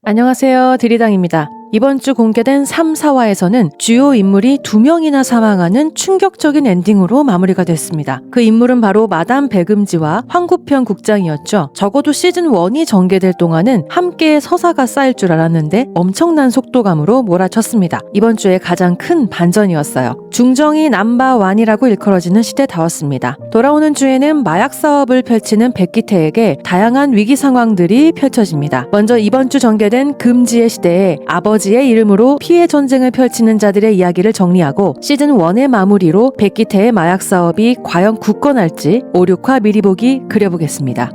안녕하세요. 드리당입니다. 이번 주 공개된 3, 4화에서는 주요 인물이 2명이나 사망하는 충격적인 엔딩으로 마무리가 됐습니다. 그 인물은 바로 마담 백음지와 황구평 국장이었죠. 적어도 시즌1이 전개될 동안은 함께 서사가 쌓일 줄 알았는데 엄청난 속도감으로 몰아쳤습니다. 이번 주에 가장 큰 반전이었어요. 중정이 넘버원이라고 일컬어지는 시대다웠습니다. 돌아오는 주에는 마약 사업을 펼치는 백기태에게 다양한 위기 상황들이 펼쳐집니다. 먼저 이번 주 전개된 금지의 시대에 아버지의 이름으로 피해 전쟁을 펼치는 자들의 이야기를 정리하고 시즌1의 마무리로 백기태의 마약 사업이 과연 굳건할지 5, 6화 미리 보기 그려보겠습니다.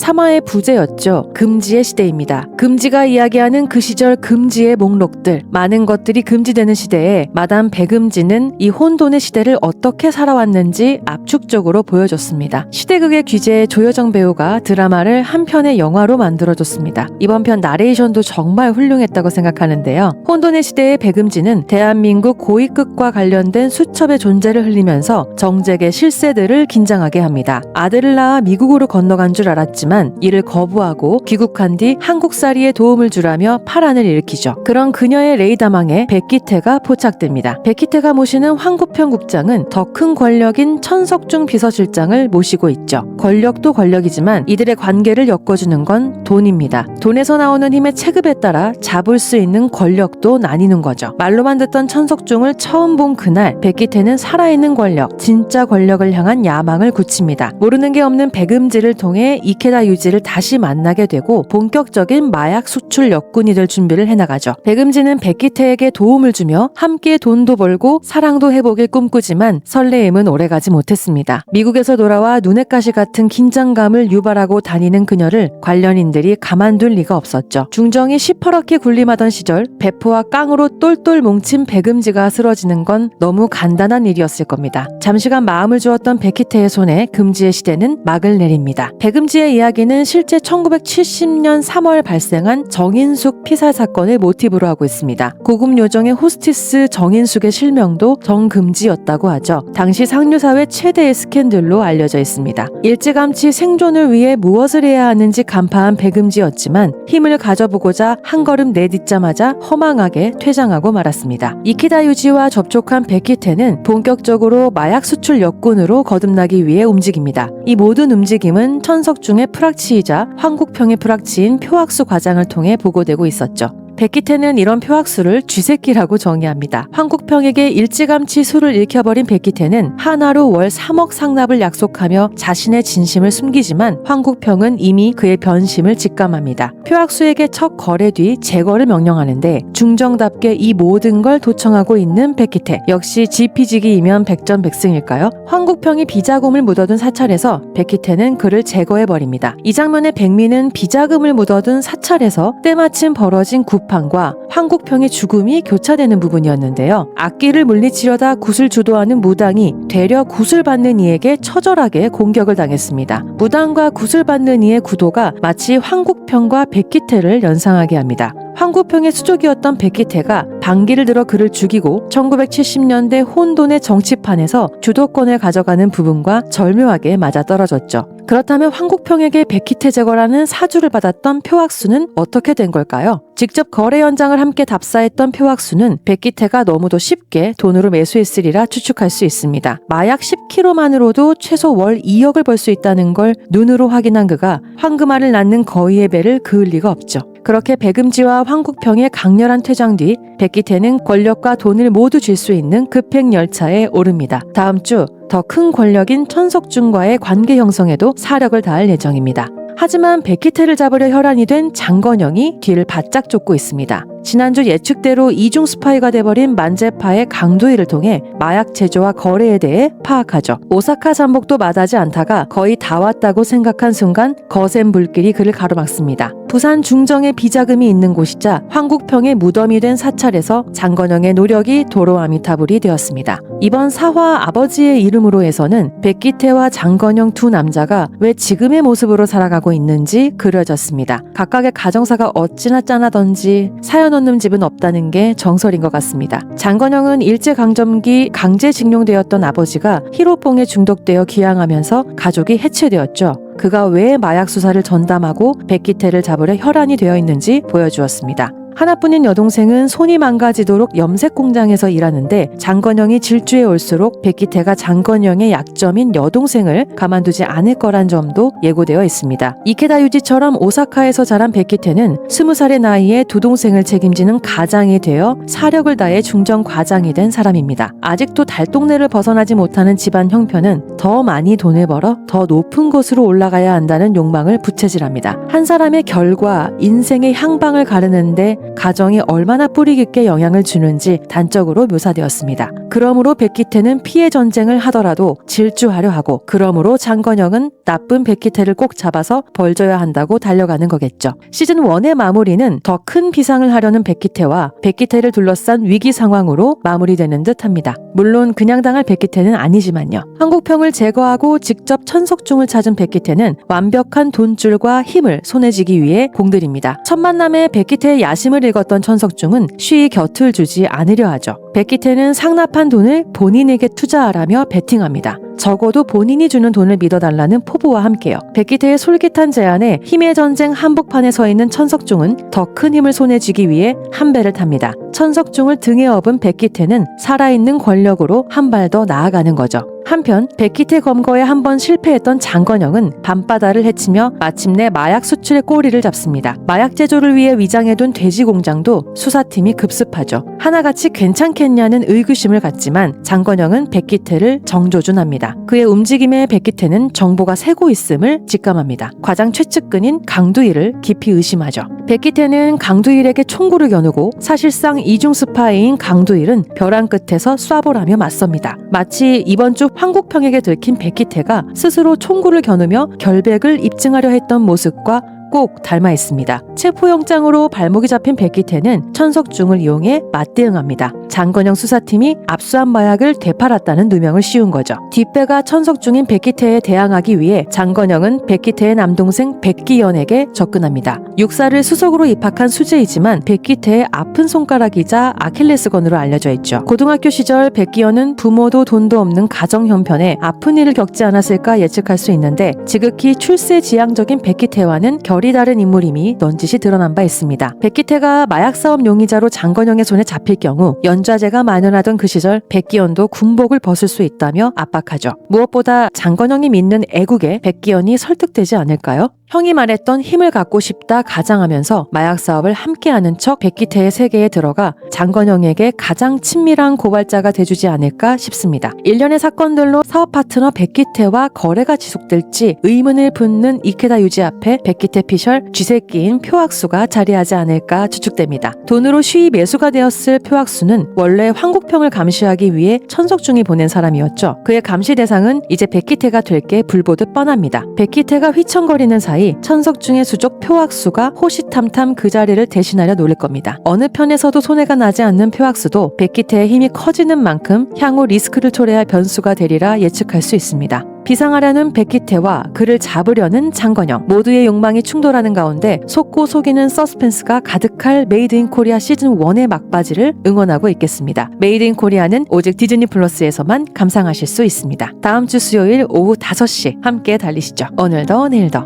3화의 부제였죠. 금지의 시대입니다. 금지가 이야기하는 그 시절 금지의 목록들, 많은 것들이 금지되는 시대에 마담 백음지는 이 혼돈의 시대를 어떻게 살아왔는지 압축적으로 보여줬습니다. 시대극의 귀재 조여정 배우가 드라마를 한 편의 영화로 만들어줬습니다. 이번 편 나레이션도 정말 훌륭했다고 생각하는데요. 혼돈의 시대의 백음지는 대한민국 고위급과 관련된 수첩의 존재를 흘리면서 정책의 실세들을 긴장하게 합니다. 아들을 낳아 미국으로 건너간 줄 알았지만 이를 거부하고 귀국한 뒤 한국살이에 도움을 주라며 파란을 일으키죠. 그런 그녀의 레이다망에 백기태가 포착됩니다. 백기태가 모시는 황구평 국장은 더 큰 권력인 천석중 비서실장을 모시고 있죠. 권력도 권력이지만 이들의 관계를 엮어주는 건 돈입니다. 돈에서 나오는 힘의 체급에 따라 잡을 수 있는 권력도 나뉘는 거죠. 말로만 듣던 천석중을 처음 본 그날 백기태는 살아있는 권력, 진짜 권력을 향한 야망을 굳힙니다. 모르는 게 없는 백음지를 통해 이케다 유지를 다시 만나게 되고 본격적인 마약 수출 역군이 될 준비를 해나가죠. 백음지는 백기태에게 도움을 주며 함께 돈도 벌고 사랑도 해보길 꿈꾸지만 설레임은 오래가지 못했습니다. 미국에서 돌아와 눈엣 가시 같은 긴장감을 유발하고 다니는 그녀를 관련인들이 가만둘 리가 없었죠. 중정이 시퍼렇게 군림하던 시절 배포와 깡으로 똘똘 뭉친 백음지가 쓰러지는 건 너무 간단한 일이었을 겁니다. 잠시간 마음을 주었던 백기태의 손에 금지의 시대는 막을 내립니다. 백음지의 이야기는 실제 1970년 3월 발생한 정인숙 피살 사건을 모티브로 하고 있습니다. 고급 요정의 호스티스 정인숙의 실명도 정금지였다고 하죠. 당시 상류사회 최대의 스캔들로 알려져 있습니다. 일찌감치 생존을 위해 무엇을 해야 하는지 간파한 백음지였지만 힘을 가져보고자 한 걸음 내딛자마자 허망하게 퇴장하고 말았습니다. 이키다 유지와 접촉한 백기태는 본격적으로 마약 수출 역군으로 거듭나기 위해 움직입니다. 이 모든 움직임은 천석중의 프락치이자 황국평의 프락치인 표학수 과장을 통해 보고되고 있었죠. 백기태는 이런 표학수를 쥐새끼라고 정의합니다. 황국평에게 일찌감치 술을 읽혀버린 백기태는 하나로 월 3억 상납을 약속하며 자신의 진심을 숨기지만 황국평은 이미 그의 변심을 직감합니다. 표학수에게 첫 거래 뒤 재거를 명령하는데 중정답게 이 모든 걸 도청하고 있는 백기태. 역시 지피지기이면 백전백승일까요? 황국평이 비자금을 묻어둔 사찰에서 백기태는 그를 제거해버립니다. 이 장면의 백미는 비자금을 묻어둔 사찰에서 때마침 벌어진 구판과 황국평의 죽음이 교차되는 부분이었는데요. 악기를 물리치려다 굿을 주도하는 무당이 되려 굿을 받는 이에게 처절하게 공격을 당했습니다. 무당과 굿을 받는 이의 구도가 마치 황국평과 백기태를 연상하게 합니다. 황구평의 수족이었던 백기태가 반기를 들어 그를 죽이고 1970년대 혼돈의 정치판에서 주도권을 가져가는 부분과 절묘하게 맞아떨어졌죠. 그렇다면 황국평에게 백기태 제거라는 사주를 받았던 표학수는 어떻게 된 걸까요? 직접 거래 현장을 함께 답사했던 표학수는 백기태가 너무도 쉽게 돈으로 매수했으리라 추측할 수 있습니다. 마약 10kg만으로도 최소 월 2억을 벌 수 있다는 걸 눈으로 확인한 그가 황금알을 낳는 거위의 배를 그을 리가 없죠. 그렇게 백음지와 황국평의 강렬한 퇴장 뒤 백기태는 권력과 돈을 모두 줄 수 있는 급행열차에 오릅니다. 다음 주 더 큰 권력인 천석중과의 관계 형성에도 사력을 다할 예정입니다. 하지만 백기태를 잡으려 혈안이 된 장건영이 뒤를 바짝 쫓고 있습니다. 지난주 예측대로 이중 스파이가 돼버린 만재파의 강도일을 통해 마약 제조와 거래에 대해 파악하죠. 오사카 잠복도 마다하지 않다가 거의 다 왔다고 생각한 순간 거센 불길이 그를 가로막습니다. 부산 중정에 비자금이 있는 곳이자 황국평의 무덤이 된 사찰에서 장건영의 노력이 도로아미타불이 되었습니다. 이번 4화 아버지의 이름으로에서는 백기태와 장건영 두 남자가 왜 지금의 모습으로 살아가고 있는지 그려졌습니다. 각각의 가정사가 어찌나 짠하던지 사연 없는 집은 없다는 게 정설인 것 같습니다. 장건영은 일제강점기 강제징용되었던 아버지가 히로뽕에 중독되어 기양하면서 가족이 해체되었죠. 그가 왜 마약 수사를 전담하고 백기태를 잡으려 혈안이 되어 있는지 보여주었습니다. 하나뿐인 여동생은 손이 망가지도록 염색 공장에서 일하는데 장건영이 질주해 올수록 백기태가 장건영의 약점인 여동생을 가만두지 않을 거란 점도 예고되어 있습니다. 이케다 유지처럼 오사카에서 자란 백기태는 20살의 나이에 두 동생을 책임지는 가장이 되어 사력을 다해 중정 과장이 된 사람입니다. 아직도 달동네를 벗어나지 못하는 집안 형편은 더 많이 돈을 벌어 더 높은 곳으로 올라가야 한다는 욕망을 부채질합니다. 한 사람의 결과, 인생의 향방을 가르는데 가정이 얼마나 뿌리 깊게 영향을 주는지 단적으로 묘사되었습니다. 그러므로 백기태는 피해 전쟁을 하더라도 질주하려 하고, 그러므로 장건영은 나쁜 백기태를 꼭 잡아서 벌 줘야 한다고 달려가는 거겠죠. 시즌 1의 마무리는 더 큰 비상을 하려는 백기태와 백기태를 둘러싼 위기 상황으로 마무리되는 듯합니다. 물론 그냥 당할 백기태는 아니지만요. 한국평을 제거하고 직접 천석중을 찾은 백기태는 완벽한 돈줄과 힘을 손에 쥐기 위해 공들입니다. 첫 만남에 백기태의 야심을 읽었던 천석중은 쉬이 곁을 주지 않으려 하죠. 백기태는 상납한 돈을 본인에게 투자하라며 베팅합니다. 적어도 본인이 주는 돈을 믿어달라는 포부와 함께요. 백기태의 솔깃한 제안에 힘의 전쟁 한복판에 서 있는 천석중은 더 큰 힘을 손에 쥐기 위해 한 배를 탑니다. 천석중을 등에 업은 백기태는 살아있는 권력으로 한 발 더 나아가는 거죠. 한편 백기태 검거에 한 번 실패했던 장건영은 밤바다를 헤치며 마침내 마약 수출의 꼬리를 잡습니다. 마약 제조를 위해 위장해둔 돼지 공장도 수사팀이 급습하죠. 하나같이 괜찮겠냐는 의구심을 갖지만 장건영은 백기태를 정조준합니다. 그의 움직임에 백기태는 정보가 새고 있음을 직감합니다. 과장 최측근인 강두일을 깊이 의심하죠. 백기태는 강두일에게 총구를 겨누고 사실상 이중 스파이인 강두일은 벼랑 끝에서 쏴보라며 맞섭니다. 마치 이번 주 황국평에게 들킨 백기태가 스스로 총구를 겨누며 결백을 입증하려 했던 모습과 꼭 닮아 있습니다. 체포영장으로 발목이 잡힌 백기태는 천석중을 이용해 맞대응합니다. 장건영 수사팀이 압수한 마약을 되팔았다는 누명을 씌운 거죠. 뒷배가 천석중인 백기태에 대항하기 위해 장건영은 백기태의 남동생 백기연에게 접근합니다. 육사를 수석으로 입학한 수재이지만 백기태의 아픈 손가락이자 아킬레스건으로 알려져 있죠. 고등학교 시절 백기연은 부모도 돈도 없는 가정 형편에 아픈 일을 겪지 않았을까 예측할 수 있는데 지극히 출세지향적인 백기태와는 결이 다른 인물임이 넌지시 드러난 바 있습니다. 백기태가 마약사업 용의자로 장건영의 손에 잡힐 경우 연좌제가 만연하던 그 시절 백기연도 군복을 벗을 수 있다며 압박하죠. 무엇보다 장건영이 믿는 애국에 백기연이 설득되지 않을까요? 형이 말했던 힘을 갖고 싶다 가장하면서 마약 사업을 함께하는 척 백기태의 세계에 들어가 장건영에게 가장 친밀한 고발자가 돼주지 않을까 싶습니다. 일련의 사건들로 사업 파트너 백기태와 거래가 지속될지 의문을 품는 이케다 유지 앞에 백기태 피셜 쥐새끼인 표학수가 자리하지 않을까 추측됩니다. 돈으로 쉬이 매수가 되었을 표학수는 원래 황국평을 감시하기 위해 천석중이 보낸 사람이었죠. 그의 감시 대상은 이제 백기태가 될 게 불보듯 뻔합니다. 백기태가 휘청거리는 사이 천석중의 수족 표학수가 호시탐탐 그 자리를 대신하려 노릴 겁니다. 어느 편에서도 손해가 나지 않는 표학수도 백기태의 힘이 커지는 만큼 향후 리스크를 초래할 변수가 되리라 예측할 수 있습니다. 비상하려는 백기태와 그를 잡으려는 장건영, 모두의 욕망이 충돌하는 가운데 속고 속이는 서스펜스가 가득할 메이드 인 코리아 시즌 1의 막바지를 응원하고 있겠습니다. 메이드 인 코리아는 오직 디즈니 플러스에서만 감상하실 수 있습니다. 다음 주 수요일 오후 5시 함께 달리시죠. 오늘도 내일도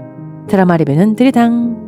드라마 리뷰는 드리당.